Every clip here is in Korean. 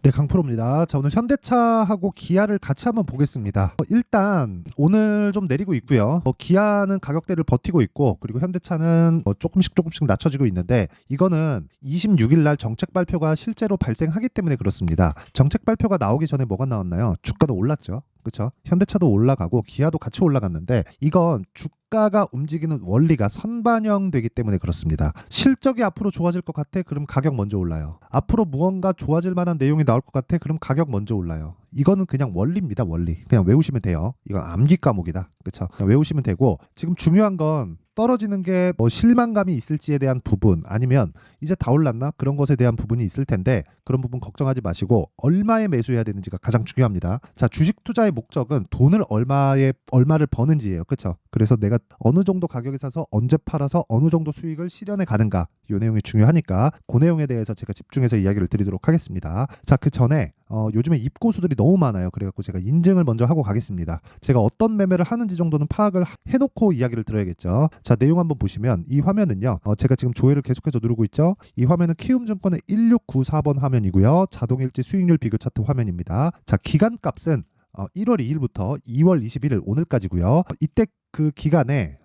네, 강프로입니다. 자, 오늘 현대차하고 기아를 같이 한번 보겠습니다. 일단 오늘 좀 내리고 있고요. 기아는 가격대를 버티고 있고, 그리고 현대차는 조금씩 낮춰지고 있는데, 이거는 26일 날 정책 발표가 실제로 발생하기 때문에 그렇습니다. 정책 발표가 나오기 전에 뭐가 나왔나요? 주가도 올랐죠. 그렇죠? 현대차도 올라가고 기아도 같이 올라갔는데, 이건 주가가 움직이는 원리가 선반영되기 때문에 그렇습니다. 실적이 앞으로 좋아질 것 같아? 그럼 가격 먼저 올라요. 앞으로 무언가 좋아질 만한 내용이 나올 것 같아? 그럼 가격 먼저 올라요. 이거는 그냥 원리입니다. 원리. 그냥 외우시면 돼요. 이건 암기 과목이다. 그렇죠? 외우시면 되고, 지금 중요한 건 떨어지는 게 실망감이 있을지에 대한 부분, 아니면 이제 다 올랐나? 그런 것에 대한 부분이 있을 텐데, 그런 부분 걱정하지 마시고 얼마에 매수해야 되는지가 가장 중요합니다. 자, 주식 투자의 목적은 돈을 얼마를 버는지예요. 그렇죠? 그래서 내가 어느 정도 가격에 사서 언제 팔아서 어느 정도 수익을 실현해 가는가, 이 내용이 중요하니까 그 내용에 대해서 제가 집중해서 이야기를 드리도록 하겠습니다. 자, 그 전에 요즘에 입고수들이 너무 많아요. 그래갖고 제가 인증을 먼저 하고 가겠습니다. 제가 어떤 매매를 하는지 정도는 파악을 해놓고 이야기를 들어야겠죠. 자, 내용 한번 보시면 이 화면은요, 제가 지금 조회를 계속해서 누르고 있죠. 이 화면은 키움증권의 1694번 화면이고요. 자동일지 수익률 비교 차트 화면입니다. 자, 기간값은 1월 2일부터 2월 21일 오늘까지고요. 이때 그 기간에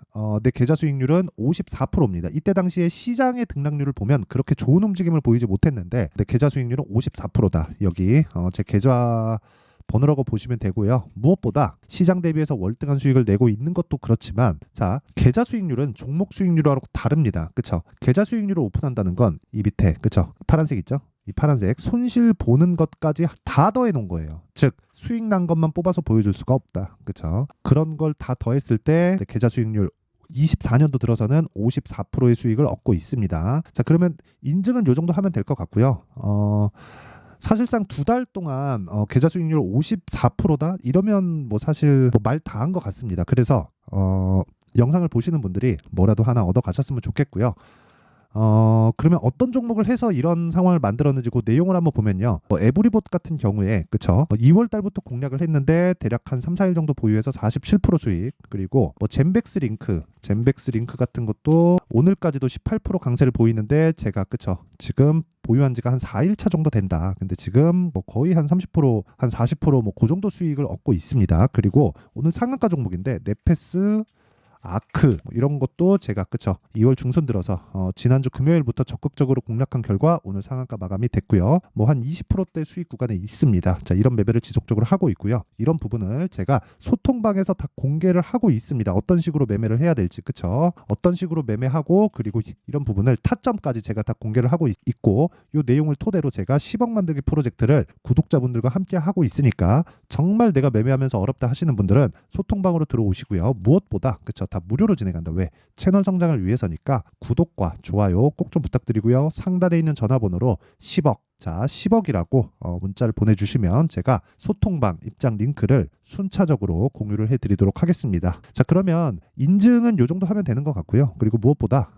내 계좌 수익률은 54%입니다. 이때 당시에 시장의 등락률을 보면 그렇게 좋은 움직임을 보이지 못했는데 내 계좌 수익률은 54%다. 여기 제 계좌 번호라고 보시면 되고요. 무엇보다 시장 대비해서 월등한 수익을 내고 있는 것도 그렇지만, 자, 계좌 수익률은 종목 수익률하고 다릅니다. 그쵸? 계좌 수익률을 오픈한다는 건 이 밑에, 그쵸? 파란색 있죠? 이 파란색 손실 보는 것까지 다 더해 놓은 거예요. 즉 수익 난 것만 뽑아서 보여줄 수가 없다. 그쵸? 그런 걸 다 더했을 때 계좌 수익률 24년도 들어서는 54%의 수익을 얻고 있습니다. 자, 그러면 인증은 요 정도 하면 될 것 같고요. 사실상 2달 동안 계좌 수익률 54%다? 이러면 사실 말 다 한 것 같습니다. 그래서 영상을 보시는 분들이 뭐라도 하나 얻어 가셨으면 좋겠고요. 그러면 어떤 종목을 해서 이런 상황을 만들었는지 그 내용을 한번 보면요. 에브리봇 같은 경우에, 그쵸? 2월 달부터 공략을 했는데 대략 한 3, 4일 정도 보유해서 47% 수익. 그리고 젠백스 링크 같은 것도 오늘까지도 18% 강세를 보이는데, 제가, 그쵸? 지금 보유한 지가 한 4일차 정도 된다. 근데 지금 거의 한 30%, 한 40% 그 정도 수익을 얻고 있습니다. 그리고 오늘 상한가 종목인데 네페스, 아크 이런 것도 제가, 그쵸, 2월 중순 들어서 지난주 금요일부터 적극적으로 공략한 결과 오늘 상한가 마감이 됐고요. 한 20%대 수익 구간에 있습니다. 자, 이런 매매를 지속적으로 하고 있고요. 이런 부분을 제가 소통방에서 다 공개를 하고 있습니다. 어떤 식으로 매매를 해야 될지, 그쵸? 어떤 식으로 매매하고, 그리고 이런 부분을 타점까지 제가 다 공개를 하고 있고, 이 내용을 토대로 제가 10억 만들기 프로젝트를 구독자분들과 함께 하고 있으니까, 정말 내가 매매하면서 어렵다 하시는 분들은 소통방으로 들어오시고요. 무엇보다, 그쵸, 다 무료로 진행한다. 왜? 채널 성장을 위해서니까 구독과 좋아요 꼭 좀 부탁드리고요. 상단에 있는 전화번호로 10억, 자, 10억이라고 문자를 보내주시면 제가 소통방 입장 링크를 순차적으로 공유를 해드리도록 하겠습니다. 자, 그러면 인증은 요 정도 하면 되는 것 같고요. 그리고 무엇보다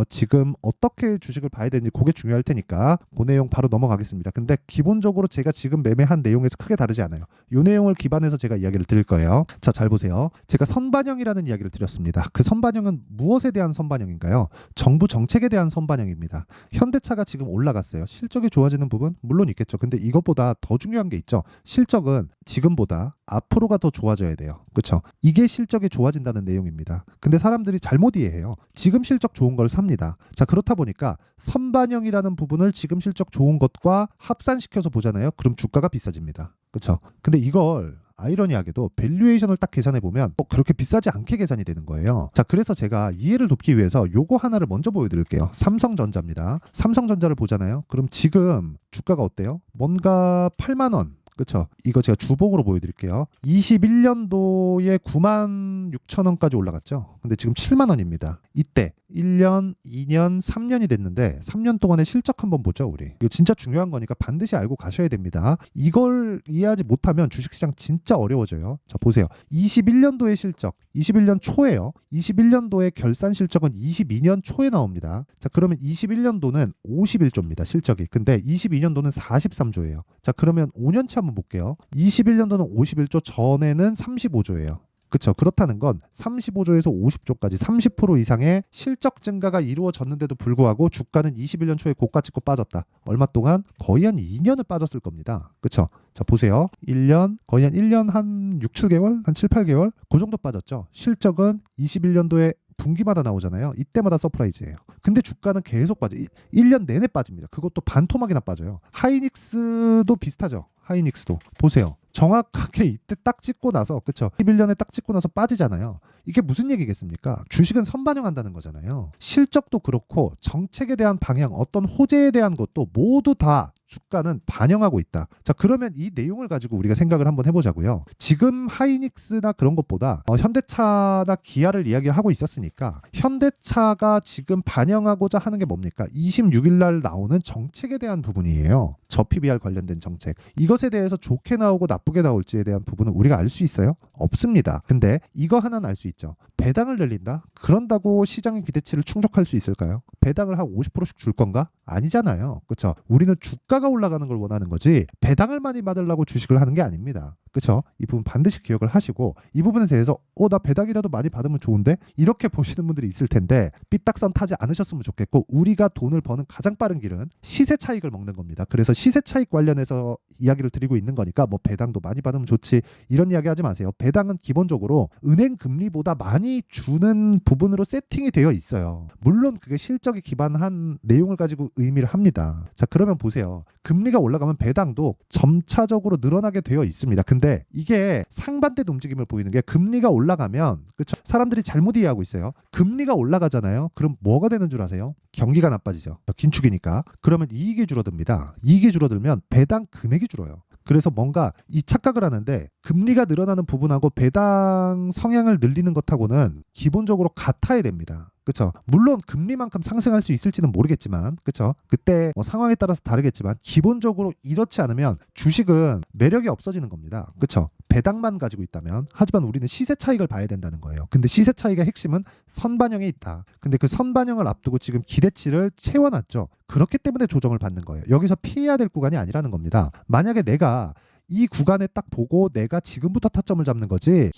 지금 어떻게 주식을 봐야 되는지 그게 중요할 테니까 그 내용 바로 넘어가겠습니다. 근데 기본적으로 제가 지금 매매한 내용에서 크게 다르지 않아요. 이 내용을 기반해서 제가 이야기를 드릴 거예요. 자, 잘 보세요. 제가 선반영이라는 이야기를 드렸습니다. 그 선반영은 무엇에 대한 선반영인가요? 정부 정책에 대한 선반영입니다. 현대차가 지금 올라갔어요. 실적이 좋아지는 부분 물론 있겠죠. 근데 이것보다 더 중요한 게 있죠. 실적은 지금보다 앞으로가 더 좋아져야 돼요. 그렇죠? 이게 실적이 좋아진다는 내용입니다. 근데 사람들이 잘못 이해해요. 지금 실적 좋은 걸 삽니다. 자, 그렇다 보니까 선반영이라는 부분을 지금 실적 좋은 것과 합산시켜서 보잖아요. 그럼 주가가 비싸집니다. 그렇죠? 근데 이걸 아이러니하게도 밸류에이션을 딱 계산해 보면 그렇게 비싸지 않게 계산이 되는 거예요. 자, 그래서 제가 이해를 돕기 위해서 요거 하나를 먼저 보여드릴게요. 삼성전자입니다. 삼성전자를 보잖아요. 그럼 지금 주가가 어때요? 뭔가 8만 원. 그쵸? 이거 제가 주봉으로 보여드릴게요. 21년도에 9만 6천 원까지 올라갔죠. 근데 지금 7만 원입니다. 이때 1년, 2년, 3년이 됐는데 3년 동안의 실적 한번 보죠, 우리. 이거 진짜 중요한 거니까 반드시 알고 가셔야 됩니다. 이걸 이해하지 못하면 주식시장 진짜 어려워져요. 자, 보세요. 21년도의 실적, 21년 초에요. 21년도의 결산 실적은 22년 초에 나옵니다. 자, 그러면 21년도는 51조입니다, 실적이. 근데 22년도는 43조예요. 자, 그러면 5년치 한번 볼게요. 21년도는 51조, 전에는 35조예요. 그렇죠. 그렇다는 건 35조에서 50조까지 30% 이상의 실적 증가가 이루어졌는데도 불구하고 주가는 21년 초에 고가 찍고 빠졌다. 얼마 동안? 거의 한 2년을 빠졌을 겁니다. 그렇죠. 자, 보세요. 1년, 거의 한 1년 한 6, 7개월? 한 7, 8개월? 그 정도 빠졌죠. 실적은 21년도에 분기마다 나오잖아요. 이때마다 서프라이즈예요. 근데 주가는 계속 빠져. 1년 내내 빠집니다. 그것도 반토막이나 빠져요. 하이닉스도 비슷하죠. 하이닉스도. 보세요. 정확하게 이때 딱 찍고 나서, 그쵸? 11년에 딱 찍고 나서 빠지잖아요. 이게 무슨 얘기겠습니까? 주식은 선반영한다는 거잖아요. 실적도 그렇고 정책에 대한 방향, 어떤 호재에 대한 것도 모두 다 주가는 반영하고 있다. 자, 그러면 이 내용을 가지고 우리가 생각을 한번 해보자고요. 지금 하이닉스나 그런 것보다 현대차나 기아를 이야기하고 있었으니까 현대차가 지금 반영하고자 하는 게 뭡니까? 26일 날 나오는 정책에 대한 부분이에요. 저PBR 관련된 정책. 이것에 대해서 좋게 나오고 나쁘게 나올지에 대한 부분은 우리가 알 수 있어요? 없습니다. 근데 이거 하나는 알 수 있죠. 배당을 늘린다? 그런다고 시장의 기대치를 충족할 수 있을까요? 배당을 한 50%씩 줄 건가? 아니잖아요. 그렇죠? 우리는 주가가 올라가는 걸 원하는 거지 배당을 많이 받으려고 주식을 하는 게 아닙니다. 그렇죠? 이 부분 반드시 기억을 하시고 이 부분에 대해서 나 배당이라도 많이 받으면 좋은데? 이렇게 보시는 분들이 있을 텐데 삐딱선 타지 않으셨으면 좋겠고 우리가 돈을 버는 가장 빠른 길은 시세 차익을 먹는 겁니다. 그래서 시세 차익 관련해서 이야기를 드리고 있는 거니까 뭐 배당도 많이 받으면 좋지 이런 이야기 하지 마세요. 배당은 기본적으로 은행 금리보다 많이 주는 부분으로 세팅이 되어 있어요. 물론 그게 실적에 기반한 내용을 가지고 의미를 합니다. 자, 그러면 보세요. 금리가 올라가면 배당도 점차적으로 늘어나게 되어 있습니다. 근데 이게 상반된 움직임을 보이는 게 금리가 올라가면 그쵸? 사람들이 잘못 이해하고 있어요. 금리가 올라가잖아요. 그럼 뭐가 되는 줄 아세요? 경기가 나빠지죠. 긴축이니까. 그러면 이익이 줄어듭니다. 이익이 줄어들면 배당 금액이 줄어요. 그래서 뭔가 이 착각을 하는데 금리가 늘어나는 부분하고 배당 성향을 늘리는 것하고는 기본적으로 같아야 됩니다. 그렇죠? 물론 금리만큼 상승할 수 있을지는 모르겠지만 그렇죠? 그때 상황에 따라서 다르겠지만 기본적으로 이렇지 않으면 주식은 매력이 없어지는 겁니다. 그렇죠? 배당만 가지고 있다면 하지만 우리는 시세 차익을 봐야 된다는 거예요. 근데 시세 차익의 핵심은 선반영에 있다. 근데 그 선반영을 앞두고 지금 기대치를 채워놨죠. 그렇기 때문에 조정을 받는 거예요. 여기서 피해야 될 구간이 아니라는 겁니다. 만약에 내가 이 구간에 딱 보고 내가 지금부터 타점을 잡는 거지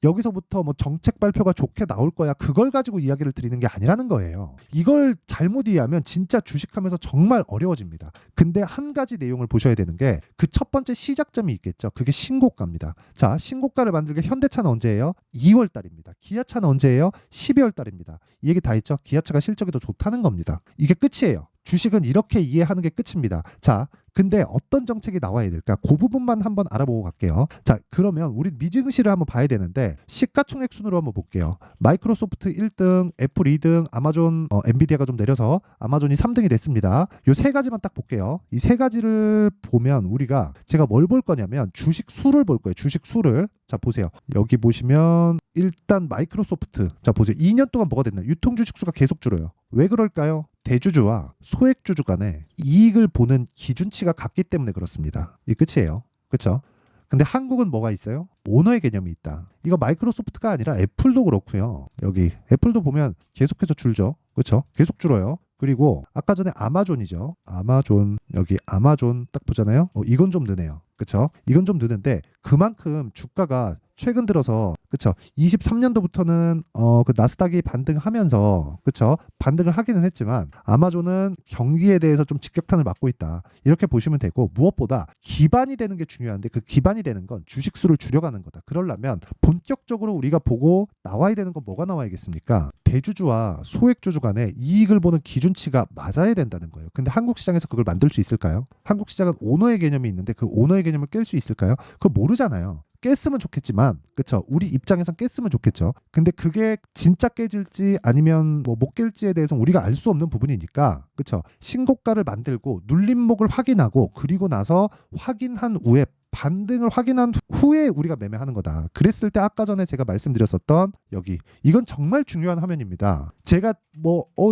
여기서부터 정책 발표가 좋게 나올 거야 그걸 가지고 이야기를 드리는 게 아니라는 거예요. 이걸 잘못 이해하면 진짜 주식하면서 정말 어려워집니다. 근데 한 가지 내용을 보셔야 되는 게 그 첫 번째 시작점이 있겠죠. 그게 신고가입니다. 자, 신고가를 만들게 현대차는 언제예요? 2월 달입니다. 기아차는 언제예요? 12월 달입니다. 이 얘기 다 했죠. 기아차가 실적이 더 좋다는 겁니다. 이게 끝이에요. 주식은 이렇게 이해하는 게 끝입니다. 자, 근데 어떤 정책이 나와야 될까? 그 부분만 한번 알아보고 갈게요. 자, 그러면 우리 미증시를 한번 봐야 되는데 시가총액 순으로 한번 볼게요. 마이크로소프트 1등, 애플 2등, 아마존, 엔비디아가 좀 내려서 아마존이 3등이 됐습니다. 요 세 가지만 딱 볼게요. 이 세 가지를 보면 우리가 제가 뭘 볼 거냐면 주식 수를 볼 거예요. 주식 수를. 자, 보세요. 여기 보시면 일단 마이크로소프트. 자, 보세요. 2년 동안 뭐가 됐나요? 유통 주식 수가 계속 줄어요. 왜 그럴까요? 대주주와 소액주주 간에 이익을 보는 기준치가 같기 때문에 그렇습니다. 이 끝이에요. 그렇죠? 근데 한국은 뭐가 있어요? 오너의 개념이 있다. 이거 마이크로소프트가 아니라 애플도 그렇고요. 여기 애플도 보면 계속해서 줄죠. 그렇죠? 계속 줄어요. 그리고 아까 전에 아마존이죠. 아마존, 여기 아마존 딱 보잖아요. 이건 좀 느네요. 그렇죠? 이건 좀 느는데 그만큼 주가가 최근 들어서 그쵸 23년도부터는 그 나스닥이 반등하면서 그쵸 반등을 하기는 했지만 아마존은 경기에 대해서 좀 직격탄을 맞고 있다 이렇게 보시면 되고 무엇보다 기반이 되는 게 중요한데 그 기반이 되는 건 주식 수를 줄여가는 거다. 그러려면 본격적으로 우리가 보고 나와야 되는 건 뭐가 나와야겠습니까? 대주주와 소액주주 간에 이익을 보는 기준치가 맞아야 된다는 거예요. 근데 한국 시장에서 그걸 만들 수 있을까요? 한국 시장은 오너의 개념이 있는데 그 오너의 개념을 깰 수 있을까요? 그거 모르잖아요. 깼으면 좋겠지만 그쵸 우리 입장에선 깼으면 좋겠죠. 근데 그게 진짜 깨질지 아니면 못 깰지에 대해서는 우리가 알 수 없는 부분이니까 그쵸 신고가를 만들고 눌림목을 확인하고 그리고 나서 확인한 후에 반등을 확인한 후에 우리가 매매하는 거다. 그랬을 때 아까 전에 제가 말씀드렸었던 여기 이건 정말 중요한 화면입니다. 제가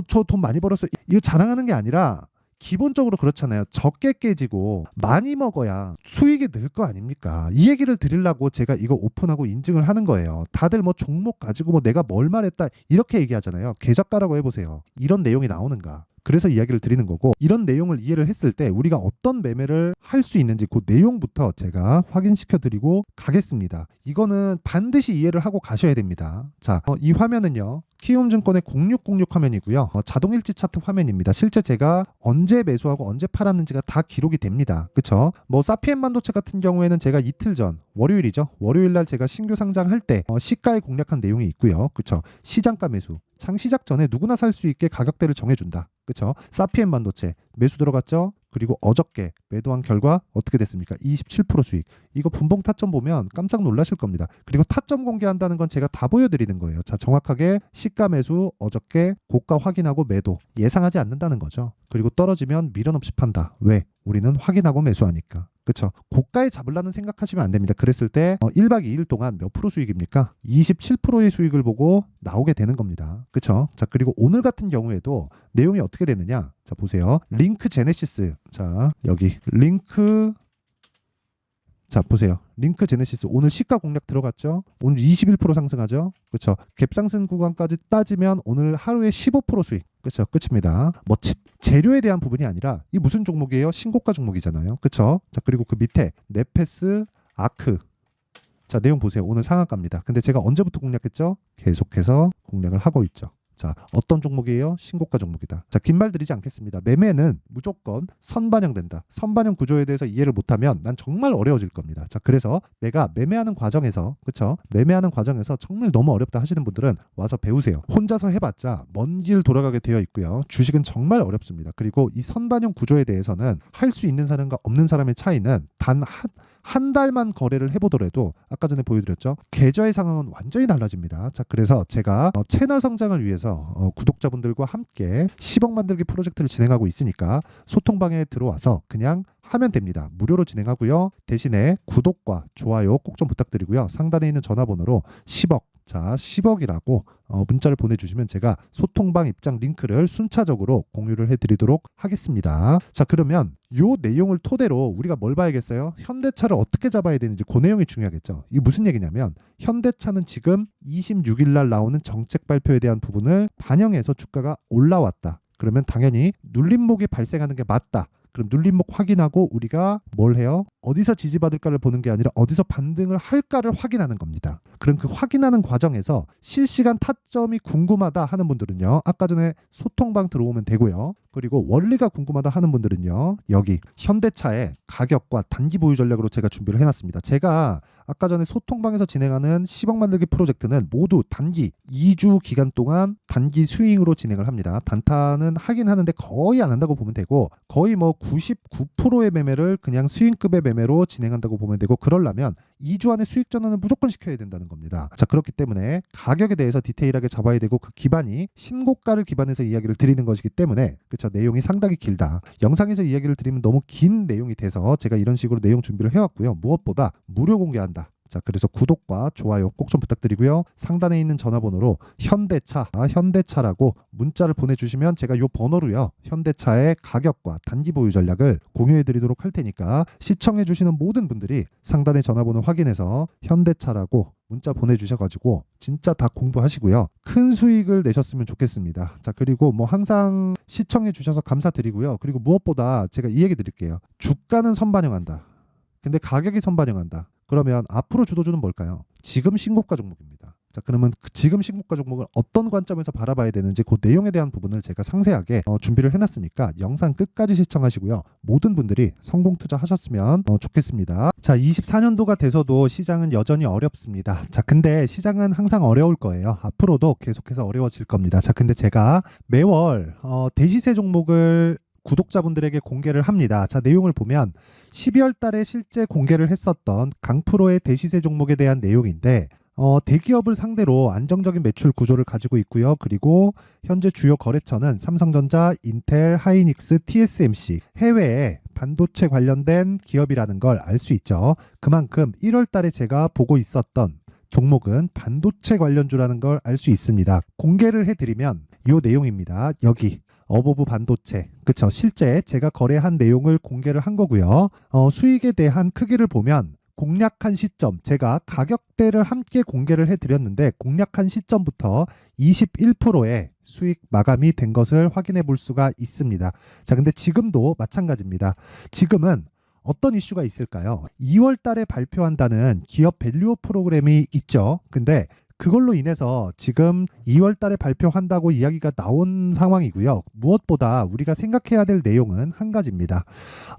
저 돈 많이 벌었어 이거 자랑하는 게 아니라 기본적으로 그렇잖아요. 적게 깨지고 많이 먹어야 수익이 늘 거 아닙니까? 이 얘기를 드리려고 제가 이거 오픈하고 인증을 하는 거예요. 다들 종목 가지고 내가 뭘 말했다 이렇게 얘기하잖아요. 계좌가라고 해보세요. 이런 내용이 나오는가? 그래서 이야기를 드리는 거고, 이런 내용을 이해를 했을 때 우리가 어떤 매매를 할 수 있는지 그 내용부터 제가 확인시켜 드리고 가겠습니다. 이거는 반드시 이해를 하고 가셔야 됩니다. 자, 이 화면은요, 키움증권의 0606 화면이고요. 자동일지 차트 화면입니다. 실제 제가 언제 매수하고 언제 팔았는지가 다 기록이 됩니다. 그쵸? 뭐 사피엔 반도체 같은 경우에는 제가 이틀 전 월요일이죠. 월요일날 제가 신규 상장할 때 시가에 공략한 내용이 있고요. 그쵸? 시장가 매수. 창시작 전에 누구나 살 수 있게 가격대를 정해준다. 그쵸? 사피엔 반도체 매수 들어갔죠? 그리고 어저께 매도한 결과 어떻게 됐습니까? 27% 수익. 이거 분봉 타점 보면 깜짝 놀라실 겁니다. 그리고 타점 공개한다는 건 제가 다 보여드리는 거예요. 자, 정확하게 시가 매수, 어저께 고가 확인하고 매도. 예상하지 않는다는 거죠. 그리고 떨어지면 미련 없이 판다. 왜? 우리는 확인하고 매수하니까. 그쵸? 고가에 잡으려는 생각하시면 안 됩니다. 그랬을 때 1박 2일 동안 몇 프로 수익입니까? 27%의 수익을 보고 나오게 되는 겁니다. 그쵸? 자, 그리고 오늘 같은 경우에도 내용이 어떻게 되느냐? 자, 보세요. 링크 제네시스. 자, 여기 링크. 자, 보세요. 링크 제네시스 오늘 시가 공략 들어갔죠? 오늘 21% 상승하죠? 그렇죠? 갭상승 구간까지 따지면 오늘 하루에 15% 수익. 그렇죠? 끝입니다. 뭐 재료에 대한 부분이 아니라 이 무슨 종목이에요? 신고가 종목이잖아요. 그렇죠? 자, 그리고 그 밑에 네페스, 아크. 자, 내용 보세요. 오늘 상한가입니다. 근데 제가 언제부터 공략했죠? 계속해서 공략을 하고 있죠. 자, 어떤 종목이에요? 신고가 종목이다. 자, 긴 말 드리지 않겠습니다. 매매는 무조건 선반영된다. 선반영 구조에 대해서 이해를 못하면 난 정말 어려워질 겁니다. 자, 그래서 내가 매매하는 과정에서, 그쵸? 매매하는 과정에서 정말 너무 어렵다 하시는 분들은 와서 배우세요. 혼자서 해봤자 먼 길 돌아가게 되어 있고요. 주식은 정말 어렵습니다. 그리고 이 선반영 구조에 대해서는 할 수 있는 사람과 없는 사람의 차이는 단 한 달만 거래를 해보더라도 아까 전에 보여드렸죠. 계좌의 상황은 완전히 달라집니다. 자, 그래서 제가 채널 성장을 위해서 구독자분들과 함께 10억 만들기 프로젝트를 진행하고 있으니까 소통방에 들어와서 그냥 하면 됩니다. 무료로 진행하고요. 대신에 구독과 좋아요 꼭 좀 부탁드리고요. 상단에 있는 전화번호로 10억, 자 10억이라고 문자를 보내주시면 제가 소통방 입장 링크를 순차적으로 공유를 해드리도록 하겠습니다. 자, 그러면 요 내용을 토대로 우리가 뭘 봐야겠어요? 현대차를 어떻게 잡아야 되는지 그 내용이 중요하겠죠. 이게 무슨 얘기냐면 현대차는 지금 26일 날 나오는 정책 발표에 대한 부분을 반영해서 주가가 올라왔다. 그러면 당연히 눌림목이 발생하는 게 맞다. 그럼 눌림목 확인하고 우리가 뭘 해요? 어디서 지지받을까를 보는 게 아니라 어디서 반등을 할까를 확인하는 겁니다. 그럼 그 확인하는 과정에서 실시간 타점이 궁금하다 하는 분들은요. 아까 전에 소통방 들어오면 되고요. 그리고 원리가 궁금하다 하는 분들은요. 여기 현대차의 가격과 단기 보유 전략으로 제가 준비를 해놨습니다. 제가 아까 전에 소통방에서 진행하는 10억 만들기 프로젝트는 모두 단기 2주 기간 동안 단기 스윙으로 진행을 합니다. 단타는 하긴 하는데 거의 안 한다고 보면 되고 거의 뭐 99%의 매매를 그냥 스윙급의 매매로 진행한다고 보면 되고 그러려면 2주 안에 수익 전환을 무조건 시켜야 된다는 겁니다. 자, 그렇기 때문에 가격에 대해서 디테일하게 잡아야 되고 그 기반이 신고가를 기반해서 이야기를 드리는 것이기 때문에 그렇죠. 내용이 상당히 길다. 영상에서 이야기를 드리면 너무 긴 내용이 돼서 제가 이런 식으로 내용 준비를 해왔고요. 무엇보다 무료 공개한다. 자, 그래서 구독과 좋아요 꼭 좀 부탁드리고요. 상단에 있는 전화번호로 현대차라고 문자를 보내주시면 제가 요 번호로요. 현대차의 가격과 단기 보유 전략을 공유해드리도록 할 테니까 시청해주시는 모든 분들이 상단의 전화번호 확인해서 현대차라고 문자 보내주셔가지고 진짜 다 공부하시고요. 큰 수익을 내셨으면 좋겠습니다. 자, 그리고 뭐 항상 시청해주셔서 감사드리고요. 그리고 무엇보다 제가 이 얘기 드릴게요. 주가는 선반영한다. 근데 가격이 선반영한다. 그러면 앞으로 주도주는 뭘까요? 지금 신고가 종목입니다. 자, 그러면 지금 신고가 종목을 어떤 관점에서 바라봐야 되는지 그 내용에 대한 부분을 제가 상세하게 준비를 해놨으니까 영상 끝까지 시청하시고요. 모든 분들이 성공 투자하셨으면 좋겠습니다. 자, 24년도가 돼서도 시장은 여전히 어렵습니다. 자, 근데 시장은 항상 어려울 거예요. 앞으로도 계속해서 어려워질 겁니다. 자, 근데 제가 매월 대시세 종목을 구독자분들에게 공개를 합니다. 자, 내용을 보면 12월 달에 실제 공개를 했었던 강프로의 대시세 종목에 대한 내용인데 대기업을 상대로 안정적인 매출 구조를 가지고 있고요. 그리고 현재 주요 거래처는 삼성전자, 인텔, 하이닉스, TSMC 해외에 반도체 관련된 기업이라는 걸 알 수 있죠. 그만큼 1월 달에 제가 보고 있었던 종목은 반도체 관련주라는 걸 알 수 있습니다. 공개를 해드리면 이 내용입니다. 여기 어보브 반도체, 그쵸? 실제 제가 거래한 내용을 공개를 한 거고요. 수익에 대한 크기를 보면 공략한 시점, 제가 가격대를 함께 공개를 해드렸는데 공략한 시점부터 21%의 수익 마감이 된 것을 확인해 볼 수가 있습니다. 자, 근데 지금도 마찬가지입니다. 지금은 어떤 이슈가 있을까요? 2월 달에 발표한다는 기업 밸류업 프로그램이 있죠. 근데 그걸로 인해서 지금 2월 달에 발표한다고 이야기가 나온 상황이고요. 무엇보다 우리가 생각해야 될 내용은 한 가지입니다.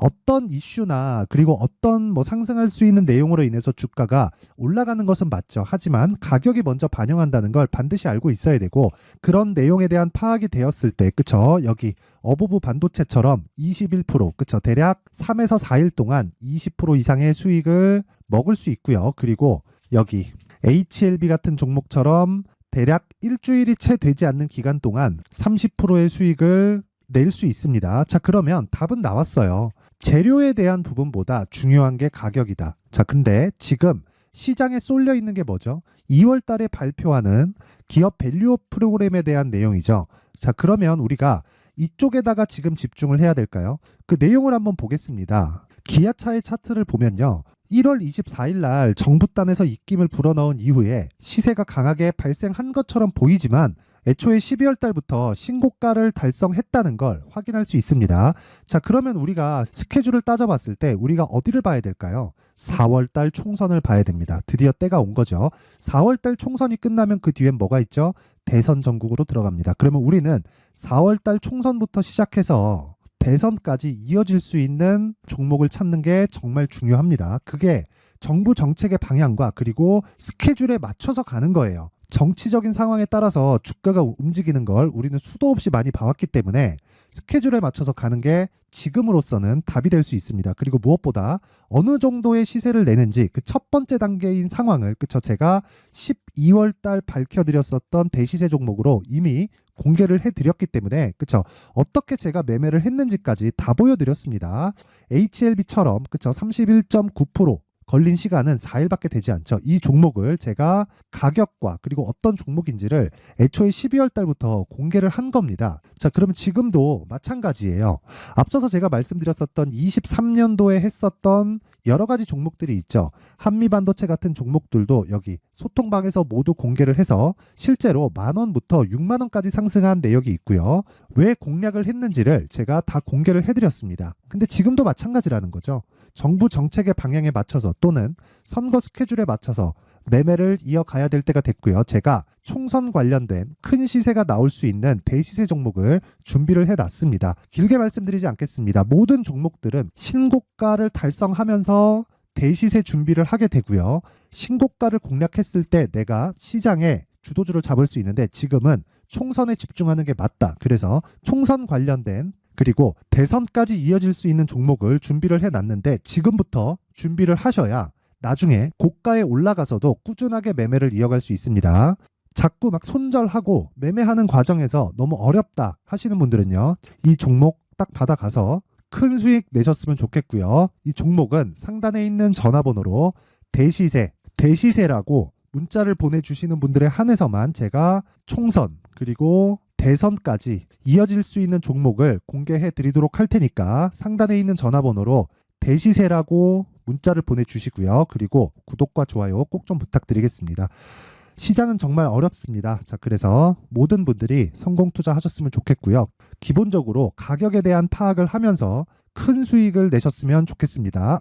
어떤 이슈나 그리고 어떤 상승할 수 있는 내용으로 인해서 주가가 올라가는 것은 맞죠. 하지만 가격이 먼저 반영한다는 걸 반드시 알고 있어야 되고, 그런 내용에 대한 파악이 되었을 때, 그쵸? 여기 어부부 반도체처럼 21%, 그쵸? 대략 3에서 4일 동안 20% 이상의 수익을 먹을 수 있고요. 그리고 여기 HLB 같은 종목처럼 대략 일주일이 채 되지 않는 기간 동안 30%의 수익을 낼 수 있습니다. 자, 그러면 답은 나왔어요. 재료에 대한 부분보다 중요한 게 가격이다. 자, 근데 지금 시장에 쏠려 있는 게 뭐죠? 2월 달에 발표하는 기업 밸류업 프로그램에 대한 내용이죠. 자, 그러면 우리가 이쪽에다가 지금 집중을 해야 될까요? 그 내용을 한번 보겠습니다. 기아차의 차트를 보면요. 1월 24일 날 정부단에서 입김을 불어넣은 이후에 시세가 강하게 발생한 것처럼 보이지만 애초에 12월 달부터 신고가를 달성했다는 걸 확인할 수 있습니다. 자, 그러면 우리가 스케줄을 따져봤을 때 우리가 어디를 봐야 될까요? 4월 달 총선을 봐야 됩니다. 드디어 때가 온 거죠. 4월 달 총선이 끝나면 그 뒤엔 뭐가 있죠? 대선 전국으로 들어갑니다. 그러면 우리는 4월 달 총선부터 시작해서 대선까지 이어질 수 있는 종목을 찾는 게 정말 중요합니다. 그게 정부 정책의 방향과 그리고 스케줄에 맞춰서 가는 거예요. 정치적인 상황에 따라서 주가가 움직이는 걸 우리는 수도 없이 많이 봐왔기 때문에 스케줄에 맞춰서 가는 게 지금으로서는 답이 될 수 있습니다. 그리고 무엇보다 어느 정도의 시세를 내는지 그 첫 번째 단계인 상황을, 그쵸? 제가 12월 달 밝혀드렸었던 대시세 종목으로 이미 공개를 해드렸기 때문에, 그쵸? 어떻게 제가 매매를 했는지까지 다 보여드렸습니다. HLB처럼, 그쵸? 31.9% 걸린 시간은 4일밖에 되지 않죠. 이 종목을 제가 가격과 그리고 어떤 종목인지를 애초에 12월 달부터 공개를 한 겁니다. 자, 그럼 지금도 마찬가지예요. 앞서서 제가 말씀드렸었던 23년도에 했었던 여러 가지 종목들이 있죠. 한미반도체 같은 종목들도 여기 소통방에서 모두 공개를 해서 실제로 10,000원부터 60,000원까지 상승한 내역이 있고요. 왜 공략을 했는지를 제가 다 공개를 해드렸습니다. 근데 지금도 마찬가지라는 거죠. 정부 정책의 방향에 맞춰서 또는 선거 스케줄에 맞춰서 매매를 이어가야 될 때가 됐고요. 제가 총선 관련된 큰 시세가 나올 수 있는 대시세 종목을 준비를 해놨습니다. 길게 말씀드리지 않겠습니다. 모든 종목들은 신고가를 달성하면서 대시세 준비를 하게 되고요. 신고가를 공략했을 때 내가 시장에 주도주를 잡을 수 있는데 지금은 총선에 집중하는 게 맞다. 그래서 총선 관련된 그리고 대선까지 이어질 수 있는 종목을 준비를 해놨는데 지금부터 준비를 하셔야 나중에 고가에 올라가서도 꾸준하게 매매를 이어갈 수 있습니다. 자꾸 막 손절하고 매매하는 과정에서 너무 어렵다 하시는 분들은요. 이 종목 딱 받아가서 큰 수익 내셨으면 좋겠고요. 이 종목은 상단에 있는 전화번호로 대시세라고 문자를 보내주시는 분들에 한해서만 제가 총선 그리고 대선까지 이어질 수 있는 종목을 공개해 드리도록 할 테니까 상단에 있는 전화번호로 대시세라고 문자를 보내주시고요. 그리고 구독과 좋아요 꼭 좀 부탁드리겠습니다. 시장은 정말 어렵습니다. 자, 그래서 모든 분들이 성공 투자하셨으면 좋겠고요. 기본적으로 가격에 대한 파악을 하면서 큰 수익을 내셨으면 좋겠습니다.